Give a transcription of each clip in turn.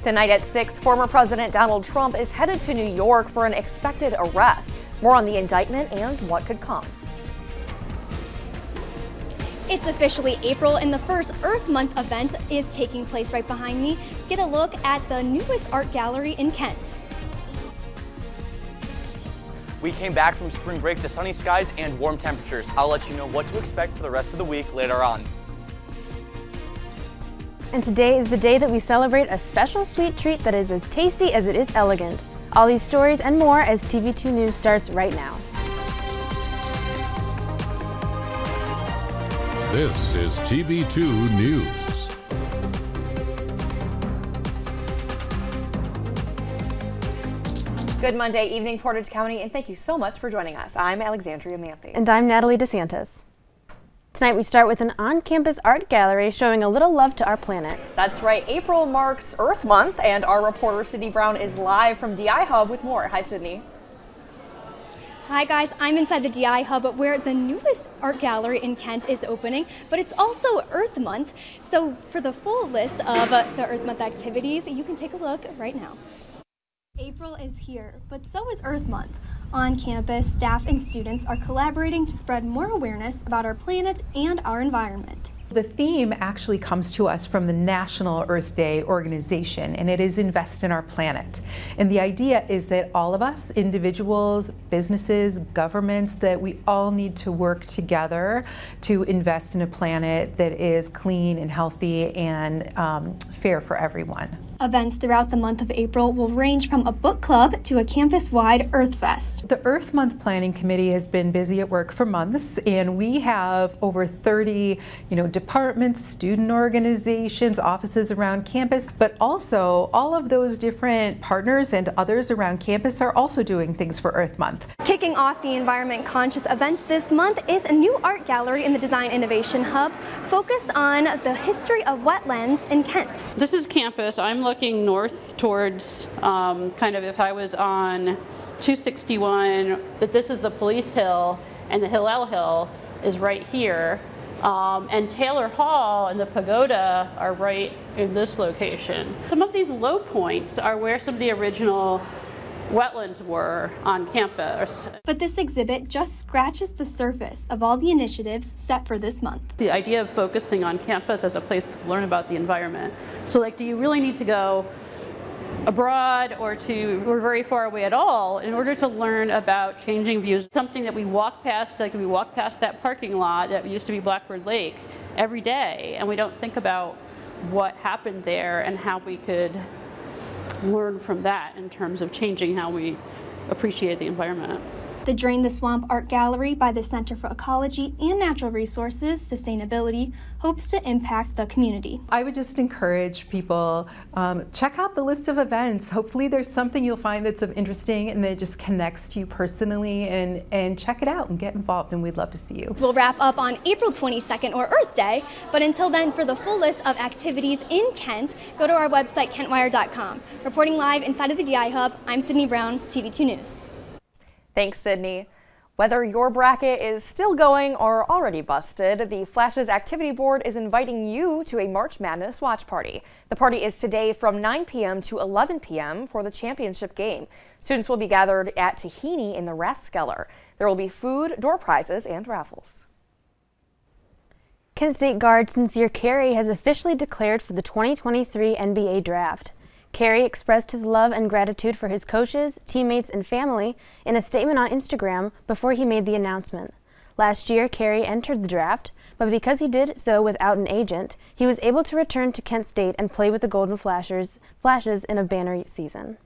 Tonight at 6, former President Donald Trump is headed to New York for an expected arrest. More on the indictment and what could come. It's officially April and the first Earth Month event is taking place right behind me. Get a look at the newest art gallery in Kent. We came back from spring break to sunny skies and warm temperatures. I'll let you know what to expect for the rest of the week later on. And today is the day that we celebrate a special sweet treat that is as tasty as it is elegant. All these stories and more as TV2 News starts right now. This is TV2 News. Good Monday evening, Portage County, and thank you so much for joining us. I'm Alexandria Manthey. And I'm Natalie DeSantis. Tonight we start with an on-campus art gallery showing a little love to our planet. That's right, April marks Earth Month, and our reporter Sydney Brown is live from DI Hub with more. Hi, Sydney. Hi guys, I'm inside the DI Hub where the newest art gallery in Kent is opening, but it's also Earth Month. So for the full list of the Earth Month activities, you can take a look right now. April is here, but so is Earth Month. On campus, staff and students are collaborating to spread more awareness about our planet and our environment. The theme actually comes to us from the National Earth Day organization, and it is Invest in Our Planet. And the idea is that all of us, individuals, businesses, governments, that we all need to work together to invest in a planet that is clean and healthy and fair for everyone. Events throughout the month of April will range from a book club to a campus-wide Earth Fest. The Earth Month Planning Committee has been busy at work for months, and we have over 30, departments, student organizations, offices around campus, but also all of those different partners and others around campus are also doing things for Earth Month. Kicking off the environment-conscious events this month is a new art gallery in the Design Innovation Hub focused on the history of wetlands in Kent. This is campus. I'm looking north towards kind of if I was on 261, that this is the Police Hill and the Hillel Hill is right here. And Taylor Hall and the pagoda are right in this location. Some of these low points are where some of the original wetlands were on campus. But this exhibit just scratches the surface of all the initiatives set for this month. The idea of focusing on campus as a place to learn about the environment. So do you really need to go abroad or very far away at all in order to learn about changing views? Something that we walk past, we walk past that parking lot that used to be Blackbird Lake every day, and we don't think about what happened there and how we could learn from that in terms of changing how we appreciate the environment. The Drain the Swamp Art Gallery by the Center for Ecology and Natural Resources Sustainability hopes to impact the community. I would just encourage people, check out the list of events. Hopefully there's something you'll find that's interesting and that just connects to you personally, and check it out and get involved, and we'd love to see you. We'll wrap up on April 22nd or Earth Day, but until then, for the full list of activities in Kent, go to our website kentwire.com. Reporting live inside of the DI Hub, I'm Sydney Brown, TV2 News. Thanks, Sydney. Whether your bracket is still going or already busted, the Flash's Activity Board is inviting you to a March Madness watch party. The party is today from 9 p.m. to 11 p.m. for the championship game. Students will be gathered at Tahini in the Rathskeller. There will be food, door prizes, and raffles. Kent State guard Sincere Carey has officially declared for the 2023 NBA Draft. Carey expressed his love and gratitude for his coaches, teammates, and family in a statement on Instagram before he made the announcement. Last year, Carey entered the draft, but because he did so without an agent, he was able to return to Kent State and play with the Golden Flashes in a banner season.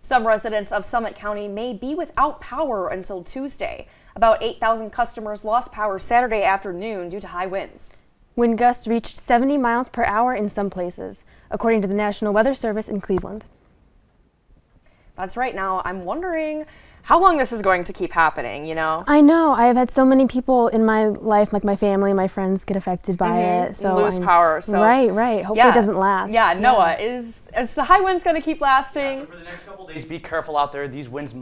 Some residents of Summit County may be without power until Tuesday. About 8,000 customers lost power Saturday afternoon due to high winds. Wind gusts reached 70 miles per hour in some places, according to the National Weather Service in Cleveland. That's right. Now, I'm wondering, how long this is going to keep happening, you know? I know. I have had so many people in my life, like my family, my friends, get affected by it. So lose power. So right. Hopefully it doesn't last. Yeah, Noah, is the high wind's going to keep lasting? So for the next couple days, be careful out there. These winds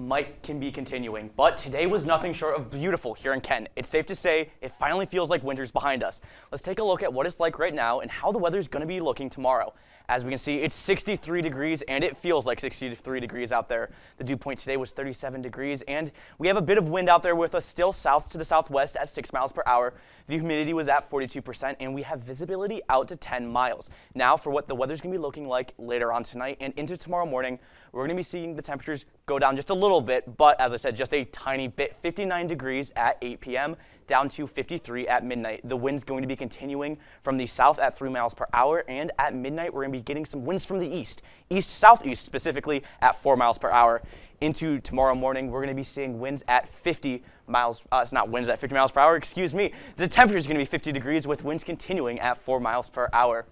can be continuing. But today was nothing short of beautiful here in Kent. It's safe to say it finally feels like winter's behind us. Let's take a look at what it's like right now and how the weather's going to be looking tomorrow. As we can see, it's 63 degrees, and it feels like 63 degrees out there. The dew point today was 37 degrees, and we have a bit of wind out there with us still south to the southwest at 6 miles per hour. The humidity was at 42%, and we have visibility out to 10 miles. Now, for what the weather's going to be looking like later on tonight and into tomorrow morning, we're going to be seeing the temperatures go down just a little bit, but as I said, just a tiny bit. 59 degrees at 8 p.m., down to 53 at midnight. The wind's going to be continuing from the south at 3 miles per hour, and at midnight we're going to be getting some winds from the east-southeast specifically at 4 miles per hour. Into tomorrow morning, we're going to be seeing winds at 50 miles. It's not winds at 50 miles per hour, excuse me. The temperature is going to be 50 degrees with winds continuing at 4 miles per hour.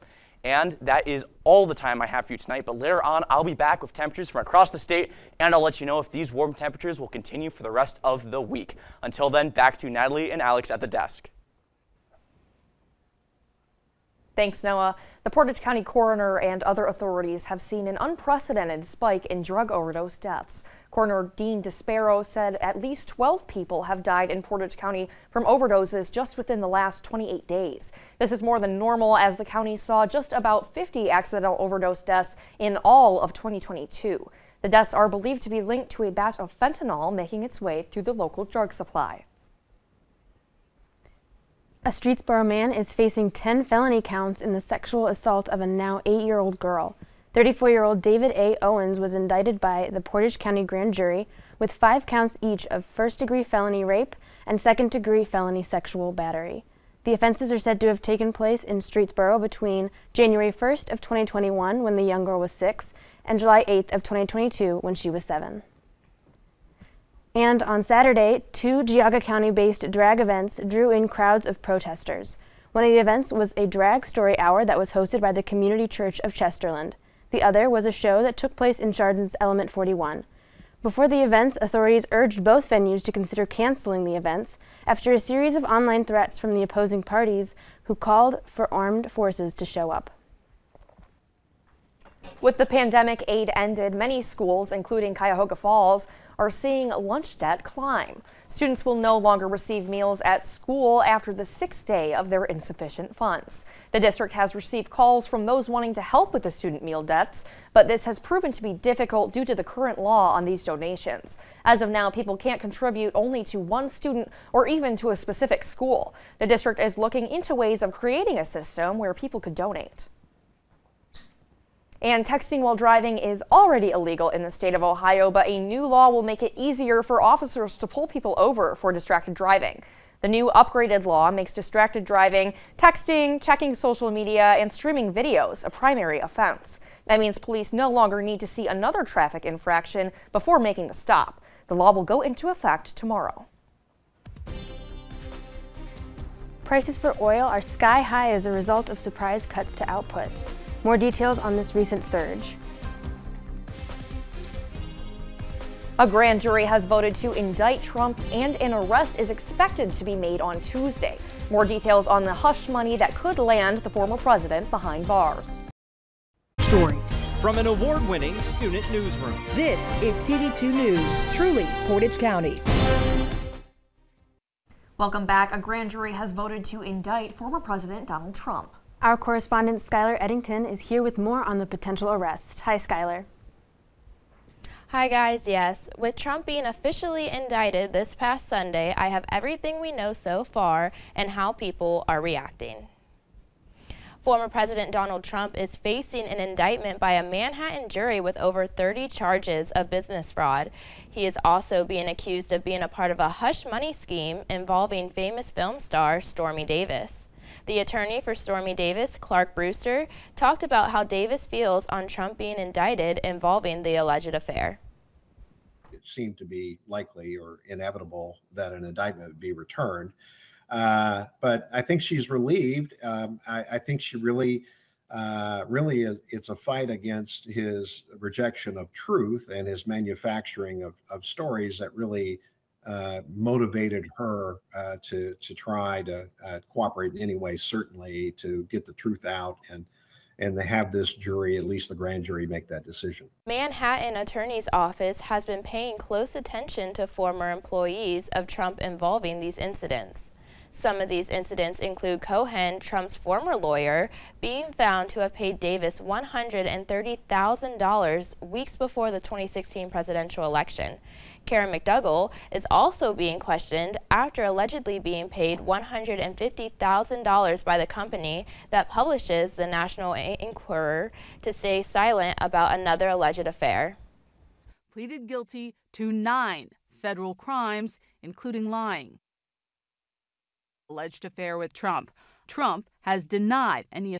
And that is all the time I have for you tonight, but later on I'll be back with temperatures from across the state, and I'll let you know if these warm temperatures will continue for the rest of the week. Until then, back to Natalie and Alex at the desk. Thanks, Noah. The Portage County coroner and other authorities have seen an unprecedented spike in drug overdose deaths. Coroner Dean Despero said at least 12 people have died in Portage County from overdoses just within the last 28 days. This is more than normal, as the county saw just about 50 accidental overdose deaths in all of 2022. The deaths are believed to be linked to a batch of fentanyl making its way through the local drug supply. A Streetsboro man is facing 10 felony counts in the sexual assault of a now 8-year-old girl. 34-year-old David A. Owens was indicted by the Portage County Grand Jury with 5 counts each of first-degree felony rape and second-degree felony sexual battery. The offenses are said to have taken place in Streetsboro between January 1st of 2021, when the young girl was 6, and July 8th of 2022, when she was 7. And on Saturday, 2 Geauga County-based drag events drew in crowds of protesters. One of the events was a drag story hour that was hosted by the Community Church of Chesterland. The other was a show that took place in Chardon's Element 41. Before the events, authorities urged both venues to consider canceling the events after a series of online threats from the opposing parties, who called for armed forces to show up. With the pandemic aid ended, many schools, including Cuyahoga Falls, are seeing lunch debt climb. Students will no longer receive meals at school after the 6th day of their insufficient funds. The district has received calls from those wanting to help with the student meal debts, but this has proven to be difficult due to the current law on these donations. As of now, people can't contribute only to one student or even to a specific school. The district is looking into ways of creating a system where people could donate. And texting while driving is already illegal in the state of Ohio, but a new law will make it easier for officers to pull people over for distracted driving. The new upgraded law makes distracted driving, texting, checking social media, and streaming videos a primary offense. That means police no longer need to see another traffic infraction before making the stop. The law will go into effect tomorrow. Prices for oil are sky high as a result of surprise cuts to output. More details on this recent surge. A grand jury has voted to indict Trump, and an arrest is expected to be made on Tuesday. More details on the hush money that could land the former president behind bars. Stories from an award-winning student newsroom. This is TV2 News, truly Portage County. Welcome back. A grand jury has voted to indict former President Donald Trump. Our correspondent Skylar Edington is here with more on the potential arrest. Hi, Skylar. Hi guys, yes. With Trump being officially indicted this past Sunday, I have everything we know so far and how people are reacting. Former President Donald Trump is facing an indictment by a Manhattan jury with over 30 charges of business fraud. He is also being accused of being a part of a hush money scheme involving famous film star Stormy Davis. The attorney for Stormy Davis, Clark Brewster, talked about how Davis feels on Trump being indicted involving the alleged affair. It seemed to be likely or inevitable that an indictment would be returned. But I think she's relieved. I think she really really it's a fight against his rejection of truth and his manufacturing of stories that really motivated her to try to cooperate in any way, certainly to get the truth out and they have this jury, at least the grand jury, make that decision. Manhattan Attorney's Office has been paying close attention to former employees of Trump involving these incidents. Some of these incidents include Cohen, Trump's former lawyer, being found to have paid Davis $130,000 weeks before the 2016 presidential election. Karen McDougall is also being questioned after allegedly being paid $150,000 by the company that publishes the National Enquirer to stay silent about another alleged affair. Pleaded guilty to 9 federal crimes, including lying. Alleged affair with Trump. Trump has denied any.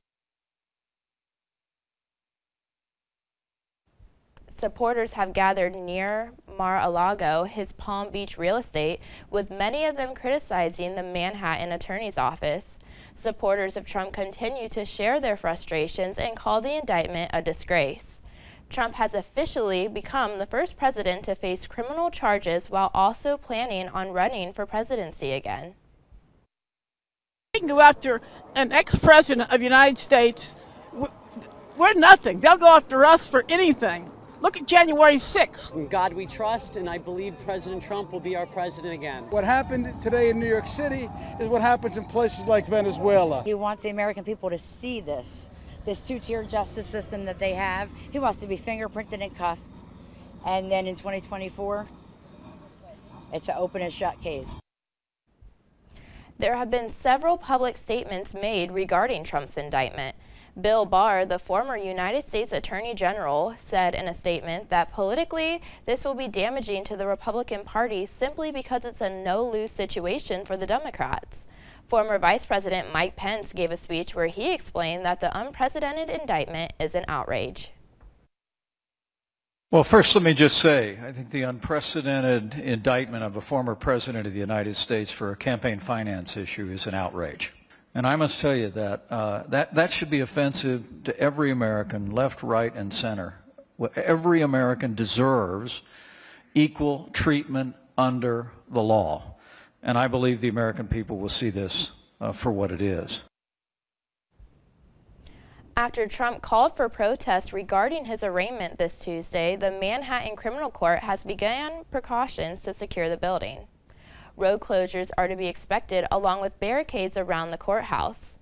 Supporters have gathered near Mar-a-Lago, his Palm Beach real estate, with many of them criticizing the Manhattan Attorney's Office. Supporters of Trump continue to share their frustrations and call the indictment a disgrace. Trump has officially become the first president to face criminal charges while also planning on running for presidency again. They can go after an ex-president of the United States. We're nothing. They'll go after us for anything. Look at January 6th. In God we trust, and I believe President Trump will be our president again. What happened today in New York City is what happens in places like Venezuela. He wants the American people to see this two-tier justice system that they have. He wants to be fingerprinted and cuffed. And then in 2024, it's an open and shut case. There have been several public statements made regarding Trump's indictment. Bill Barr, the former United States Attorney General, said in a statement that politically this will be damaging to the Republican Party simply because it's a no-lose situation for the Democrats. Former Vice President Mike Pence gave a speech where he explained that the unprecedented indictment is an outrage. Well, first, let me just say, I think the unprecedented indictment of a former president of the United States for a campaign finance issue is an outrage. And I must tell you that that should be offensive to every American, left, right, and center. Every American deserves equal treatment under the law. And I believe the American people will see this for what it is. After Trump called for protests regarding his arraignment this Tuesday, the Manhattan Criminal Court has begun precautions to secure the building. Road closures are to be expected along with barricades around the courthouse.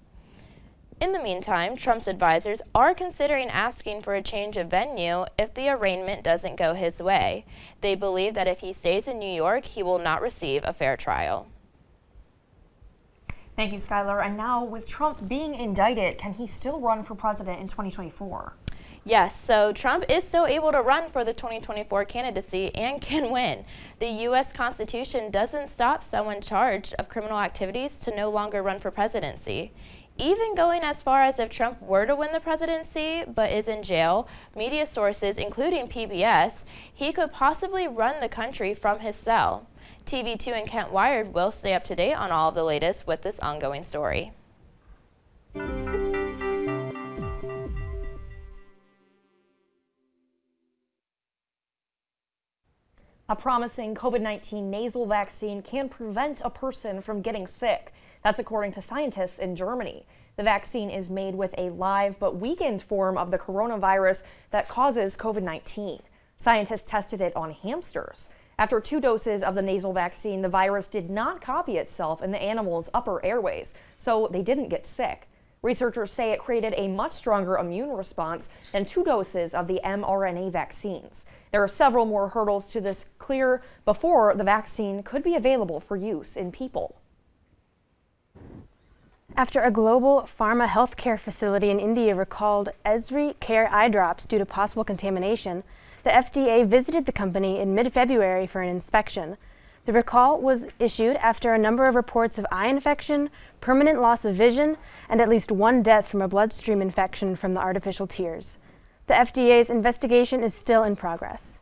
In the meantime, Trump's advisors are considering asking for a change of venue if the arraignment doesn't go his way. They believe that if he stays in New York, he will not receive a fair trial. Thank you, Skylar. And now, with Trump being indicted, can he still run for president in 2024? Yes, so Trump is still able to run for the 2024 candidacy and can win. The U.S. Constitution doesn't stop someone charged of criminal activities to no longer run for presidency. Even going as far as if Trump were to win the presidency but is in jail, media sources, including PBS, he could possibly run the country from his cell. TV2 and Kent Wired will stay up to date on all of the latest with this ongoing story. A promising COVID-19 nasal vaccine can prevent a person from getting sick. That's according to scientists in Germany. The vaccine is made with a live but weakened form of the coronavirus that causes COVID-19. Scientists tested it on hamsters. After 2 doses of the nasal vaccine, the virus did not copy itself in the animal's upper airways, so they didn't get sick. Researchers say it created a much stronger immune response than 2 doses of the mRNA vaccines. There are several more hurdles to this clear before the vaccine could be available for use in people. After a global pharma healthcare facility in India recalled Esri Care eye drops due to possible contamination, the FDA visited the company in mid-February for an inspection. The recall was issued after a number of reports of eye infection, permanent loss of vision, and at least 1 death from a bloodstream infection from the artificial tears. The FDA's investigation is still in progress.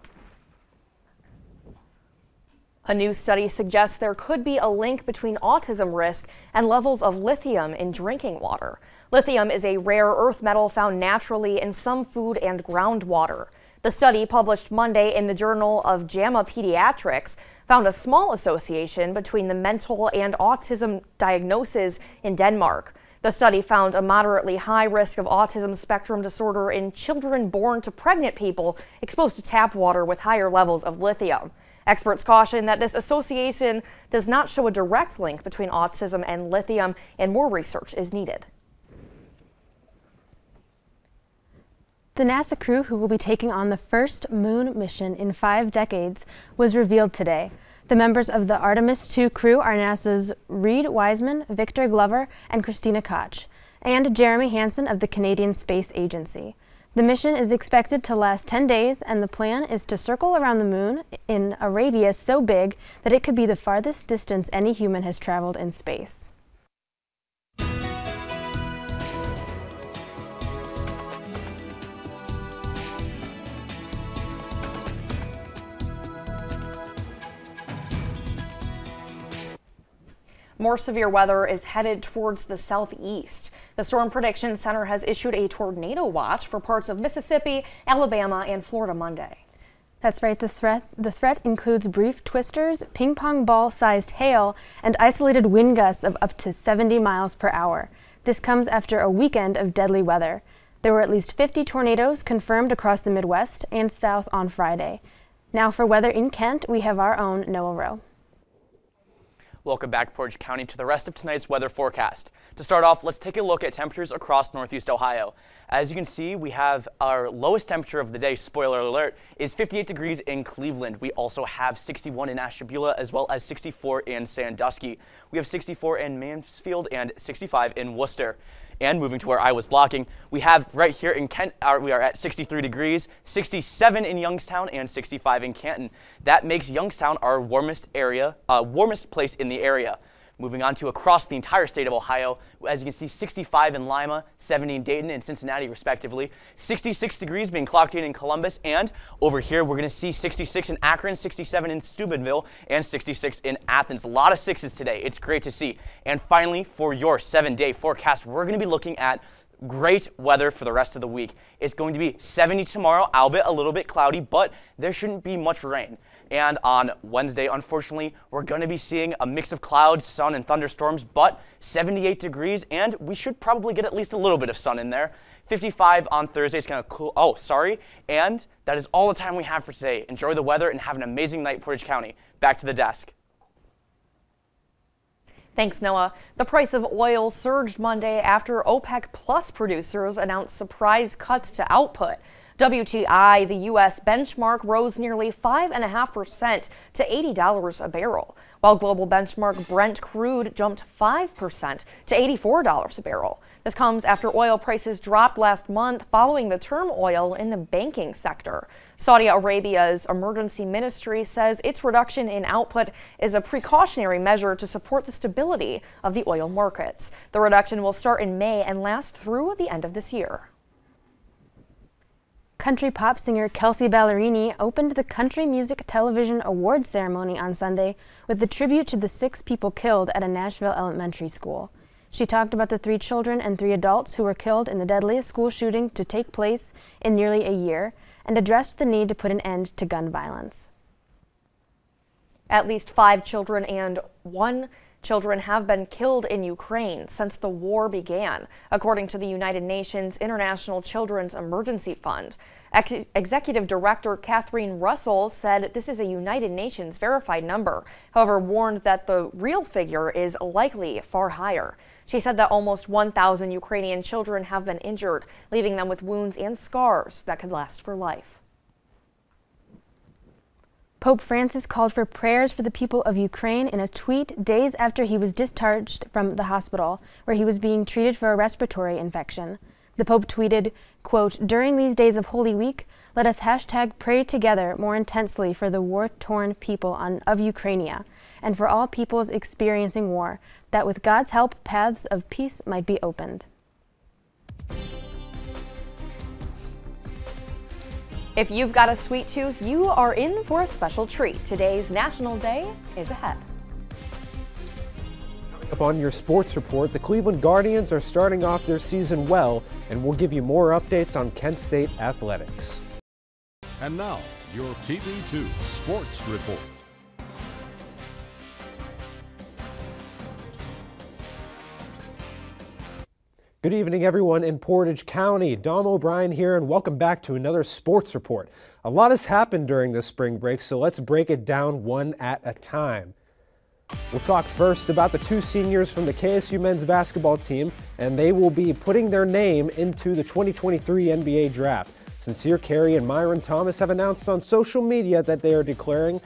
A new study suggests there could be a link between autism risk and levels of lithium in drinking water. Lithium is a rare earth metal found naturally in some food and groundwater. The study, published Monday in the Journal of JAMA Pediatrics, found a small association between the mental and autism diagnosis in Denmark. The study found a moderately high risk of autism spectrum disorder in children born to pregnant people exposed to tap water with higher levels of lithium. Experts caution that this association does not show a direct link between autism and lithium, and more research is needed. The NASA crew who will be taking on the first moon mission in 5 decades was revealed today. The members of the Artemis II crew are NASA's Reed Wiseman, Victor Glover, and Christina Koch, and Jeremy Hansen of the Canadian Space Agency. The mission is expected to last 10 days, and the plan is to circle around the moon in a radius so big that it could be the farthest distance any human has traveled in space. More severe weather is headed towards the southeast. The Storm Prediction Center has issued a tornado watch for parts of Mississippi, Alabama, and Florida Monday. That's right. The threat includes brief twisters, ping pong ball-sized hail, and isolated wind gusts of up to 70 miles per hour. This comes after a weekend of deadly weather. There were at least 50 tornadoes confirmed across the Midwest and South on Friday. Now for weather in Kent, we have our own Noah Rowe. Welcome back, Portage County, to the rest of tonight's weather forecast. To start off, let's take a look at temperatures across northeast Ohio. As you can see, we have our lowest temperature of the day, spoiler alert, is 58 degrees in Cleveland. We also have 61 in Ashtabula as well as 64 in Sandusky. We have 64 in Mansfield and 65 in Worcester. And moving to where I was blocking, we have right here in Kent, we are at 63 degrees, 67 in Youngstown, and 65 in Canton. That makes Youngstown our warmest place in the area. Moving on to across the entire state of Ohio, as you can see, 65 in Lima, 70 in Dayton and Cincinnati, respectively. 66 degrees being clocked in Columbus, and over here we're going to see 66 in Akron, 67 in Steubenville, and 66 in Athens. A lot of sixes today. It's great to see. And finally, for your 7-day forecast, we're going to be looking at great weather for the rest of the week. It's going to be 70 tomorrow, albeit a little bit cloudy, but there shouldn't be much rain. And on Wednesday, unfortunately, we're going to be seeing a mix of clouds, sun, and thunderstorms, but 78 degrees, and we should probably get at least a little bit of sun in there. 55 on Thursday is going to cool. Oh, sorry. And that is all the time we have for today. Enjoy the weather and have an amazing night, Portage County. Back to the desk. Thanks, Noah. The price of oil surged Monday after OPEC Plus producers announced surprise cuts to output. WTI, the U.S. benchmark, rose nearly 5.5% to $80 a barrel, while global benchmark Brent crude jumped 5% to $84 a barrel. This comes after oil prices dropped last month following the turmoil in the banking sector. Saudi Arabia's emergency ministry says its reduction in output is a precautionary measure to support the stability of the oil markets. The reduction will start in May and last through the end of this year. Country pop singer Kelsea Ballerini opened the Country Music Television Awards ceremony on Sunday with a tribute to the 6 people killed at a Nashville elementary school. She talked about the 3 children and 3 adults who were killed in the deadliest school shooting to take place in nearly a year, and addressed the need to put an end to gun violence. At least 5 children and 1 children have been killed in Ukraine since the war began, according to the United Nations International Children's Emergency Fund. Executive Director Catherine Russell said this is a United Nations verified number, however warned that the real figure is likely far higher. She said that almost 1,000 Ukrainian children have been injured, leaving them with wounds and scars that could last for life. Pope Francis called for prayers for the people of Ukraine in a tweet days after he was discharged from the hospital, where he was being treated for a respiratory infection. The Pope tweeted, quote, "During these days of Holy Week, let us #pray together more intensely for the war-torn people of Ukraine, and for all peoples experiencing war, that with God's help, paths of peace might be opened." If you've got a sweet tooth, you are in for a special treat. Today's National Day is ahead. Up on your sports report, the Cleveland Guardians are starting off their season well, and we'll give you more updates on Kent State athletics. And now, your TV2 Sports Report. Good evening, everyone in Portage County. Dom O'Brien here, and welcome back to another sports report. A lot has happened during this spring break, so let's break it down one at a time. We'll talk first about the two seniors from the KSU men's basketball team, and they will be putting their name into the 2023 NBA draft. Sincere Carey and Myron Thomas have announced on social media that they are declaring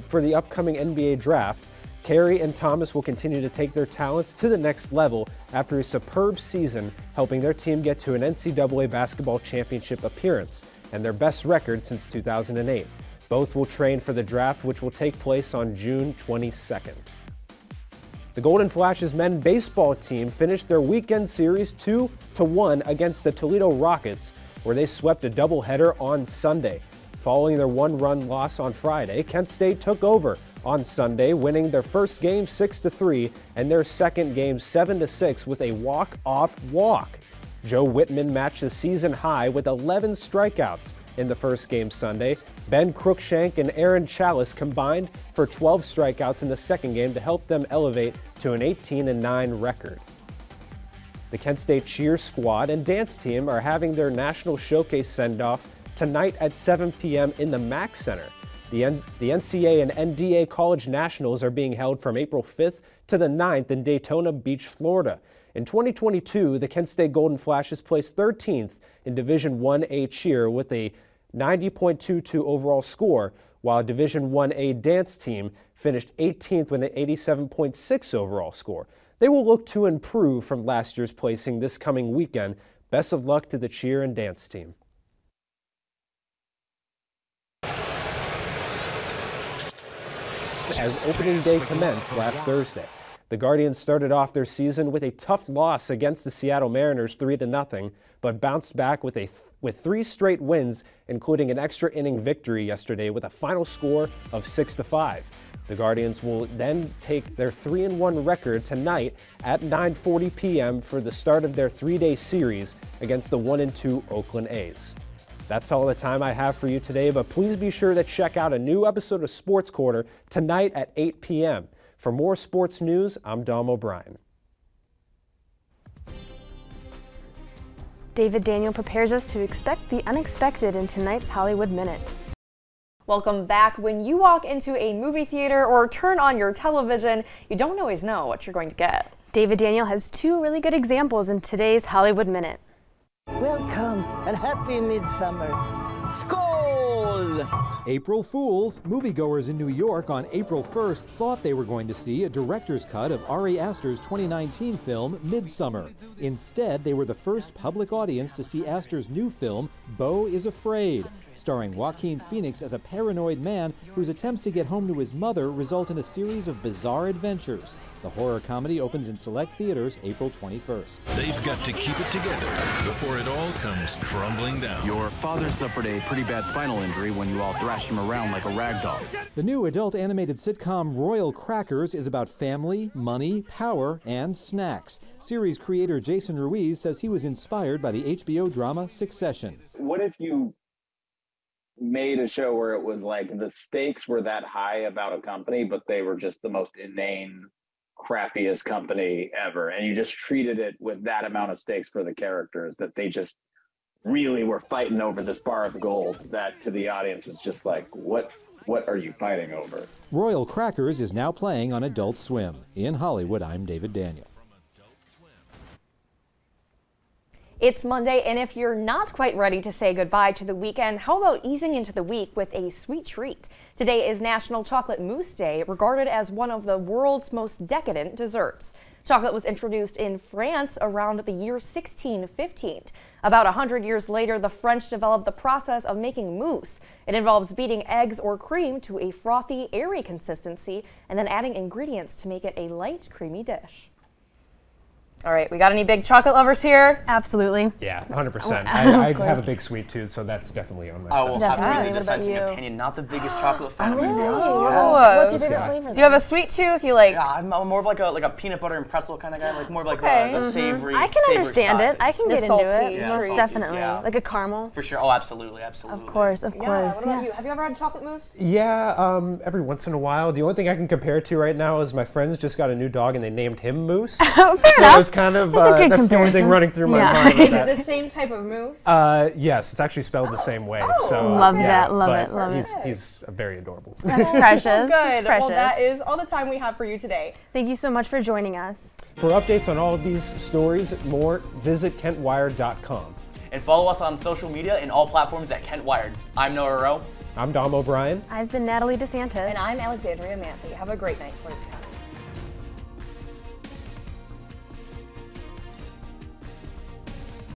for the upcoming NBA draft. Carey and Thomas will continue to take their talents to the next level after a superb season, helping their team get to an NCAA basketball championship appearance and their best record since 2008. Both will train for the draft, which will take place on June 22nd. The Golden Flashes men's baseball team finished their weekend series 2-1 against the Toledo Rockets, where they swept a doubleheader on Sunday. Following their one-run loss on Friday, Kent State took over on Sunday, winning their first game 6-3 and their second game 7-6 with a walk-off walk. Joe Whitman matched the season high with 11 strikeouts in the first game Sunday. Ben Cruikshank and Aaron Chalice combined for 12 strikeouts in the second game to help them elevate to an 18-9 record. The Kent State cheer squad and dance team are having their national showcase send-off tonight at 7 p.m. in the Mack Center. The NCAA and NDA College Nationals are being held from April 5th to the 9th in Daytona Beach, Florida. In 2022, the Kent State Golden Flashes placed 13th in Division 1A cheer with a 90.22 overall score, while Division 1A dance team finished 18th with an 87.6 overall score. They will look to improve from last year's placing this coming weekend. Best of luck to the cheer and dance team. As opening day commenced last Thursday, the Guardians started off their season with a tough loss against the Seattle Mariners 3-0, but bounced back with three straight wins, including an extra inning victory yesterday with a final score of 6-5. The Guardians will then take their 3-1 record tonight at 9:40 p.m. for the start of their three-day series against the 1-2 Oakland A's. That's all the time I have for you today, but please be sure to check out a new episode of Sports Quarter tonight at 8 p.m. For more sports news, I'm Dom O'Brien. David Daniel prepares us to expect the unexpected in tonight's Hollywood Minute. Welcome back. When you walk into a movie theater or turn on your television, you don't always know what you're going to get. David Daniel has two really good examples in today's Hollywood Minute. Welcome and happy midsummer. Skål! April Fools. Moviegoers in New York on April 1st thought they were going to see a director's cut of Ari Aster's 2019 film, Midsummer. Instead, they were the first public audience to see Aster's new film, Beau is Afraid, starring Joaquin Phoenix as a paranoid man whose attempts to get home to his mother result in a series of bizarre adventures. The horror comedy opens in select theaters April 21st. They've got to keep it together before it all comes crumbling down. Your father suffered a pretty bad spinal injury when you all thrashed him around like a rag doll. The new adult animated sitcom Royal Crackers is about family, money, power, and snacks. Series creator Jason Ruiz says he was inspired by the HBO drama Succession. What if you made a show where it was like the stakes were that high about a company, but they were just the most inane, crappiest company ever, and you just treated it with that amount of stakes for the characters, that they just really were fighting over this bar of gold, that to the audience was just like, what are you fighting over? Royal Crackers is now playing on Adult Swim. In Hollywood, I'm David Daniel. It's Monday, and if you're not quite ready to say goodbye to the weekend, how about easing into the week with a sweet treat? Today is National Chocolate Mousse Day, regarded as one of the world's most decadent desserts. Chocolate was introduced in France around the year 1615. About 100 years later, the French developed the process of making mousse. It involves beating eggs or cream to a frothy, airy consistency and then adding ingredients to make it a light, creamy dish. All right, we got any big chocolate lovers here? Absolutely. Yeah, 100%. Oh, I of have a course. big sweet tooth, so that's definitely on my I side. will have to Definitely. read the What about dissenting you? opinion. Not the biggest chocolate fan. I'm gonna be really? honest with you. What's your favorite flavor? Do you have a sweet tooth? You like? Yeah, I'm more of like a peanut butter and pretzel kind of guy, like more of like Okay. the savory. I can savory understand side. it. I can The get into salty it. Yeah, Most salty, definitely. yeah. Like a caramel. For sure. Oh, absolutely, absolutely. Of course, of Yeah, course. what about you? Have you ever had chocolate mousse? Yeah, every once in a while. The only thing I can compare it to right now is my friends just got a new dog and they named him Moose. Fair So enough. it's kind of, That's a good that's the only thing comparison. running through my Yeah. mind. with Is it that. the same type of mousse? Yes, it's actually spelled the same way. So Love yeah, that, love but it, love it. He's very adorable. That's precious. Good. It's precious. Well, that is all the time we have for you today. Thank you so much for joining us. For updates on all of these stories and more, visit KentWired.com. And follow us on social media and all platforms at Kent Wired. I'm Noah Rowe. I'm Dom O'Brien. I've been Natalie DeSantis. And I'm Alexandria Manthey. Have a great night, Portage County.